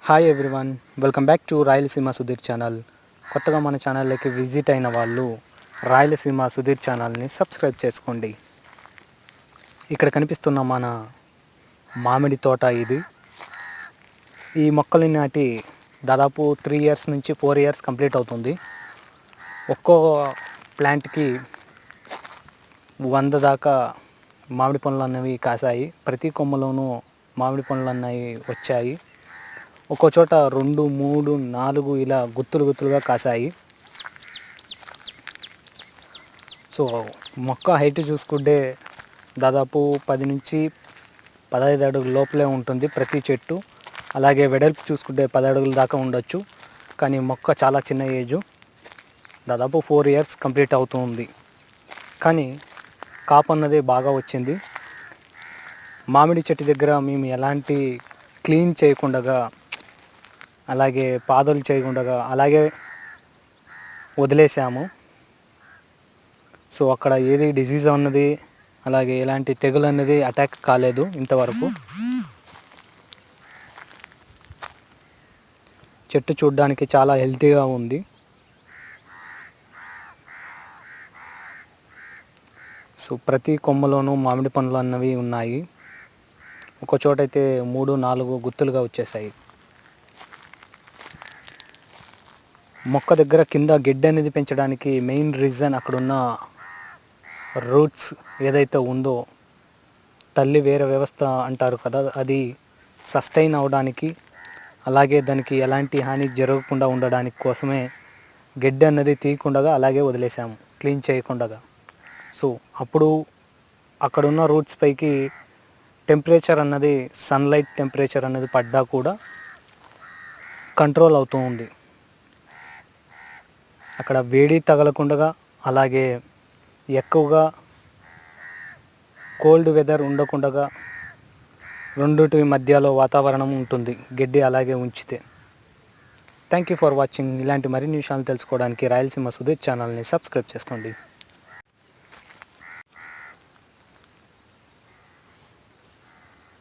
Hi everyone, welcome back to Rayalaseema Sudheer channel. కొత్తగా మన ఛానల్లోకి విజిట్ అయిన వాళ్ళు రాయలసీమ సుధీర్ ఛానల్ని సబ్స్క్రైబ్ చేసుకోండి. ఇక్కడ కనిపిస్తున్న మన మామిడి తోట ఇది. ఈ మొక్కలు నాటి దాదాపు 3 ఇయర్స్ నుంచి 4 ఇయర్స్ కంప్లీట్ అవుతుంది. ఒక్కో ప్లాంట్కి 100 దాకా మామిడి పండ్లు అన్నవి కాసాయి. ప్రతి కొమ్మలోనూ మామిడి పండ్లు అన్నవి వచ్చాయి. ఒక్కో చోట 2, 3, 4 ఇలా గుత్తులుగా కాసాయి. సో మొక్క హైట్ చూసుకుంటే దాదాపు 10 నుంచి 15 అడుగుల లోపలే ఉంటుంది ప్రతి చెట్టు. అలాగే వెడల్పు చూసుకుంటే 10 అడుగుల దాకా ఉండొచ్చు. కానీ మొక్క చాలా చిన్న ఏజు, దాదాపు 4 ఇయర్స్ కంప్లీట్ అవుతుంది. కానీ కాపు అన్నది బాగా వచ్చింది. మామిడి చెట్టు దగ్గర మేము ఎలాంటి క్లీన్ చేయకుండా, అలాగే పాదులు చేయకుండా అలాగే వదిలేసాము. సో అక్కడ ఏది డిసీజ్ అన్నది, అలాగే ఎలాంటి తెగులు అన్నది అటాక్ కాలేదు ఇంతవరకు. చెట్టు చూడడానికి చాలా హెల్తీగా ఉంది. సో ప్రతి కొమ్మలోనూ మామిడి పండ్లు అన్నవి ఉన్నాయి. ఒక చోట అయితే 3, 4 గుత్తులుగా వచ్చేసాయి. మొక్క దగ్గర కింద గెడ్డ అనేది పెంచడానికి మెయిన్ రీజన్ అక్కడున్న రూట్స్ ఏదైతే ఉందో, తల్లి వేరే వ్యవస్థ అంటారు కదా, అది సస్టైన్ అవడానికి, అలాగే దానికి ఎలాంటి హాని జరగకుండా ఉండడానికి కోసమే గెడ్డ అన్నది తీయకుండా అలాగే వదిలేసాము, క్లీన్ చేయకుండా. సో అప్పుడు అక్కడున్న రూట్స్ పైకి టెంపరేచర్ అన్నది, సన్లైట్ టెంపరేచర్ అన్నది పడ్డా కూడా కంట్రోల్ అవుతూ ఉంది. అక్కడ వేడి తగలకుండా, అలాగే ఎక్కువగా కోల్డ్ వెదర్ ఉండకుండా రెండిటి మధ్యలో వాతావరణం ఉంటుంది గడ్డి అలాగే ఉంచితే. Thank you for watching. ఇలాంటి మరిన్ని విషయాలు తెలుసుకోవడానికి రాయలసీమ సుధీర్ ఛానల్ని సబ్స్క్రైబ్ చేసుకోండి.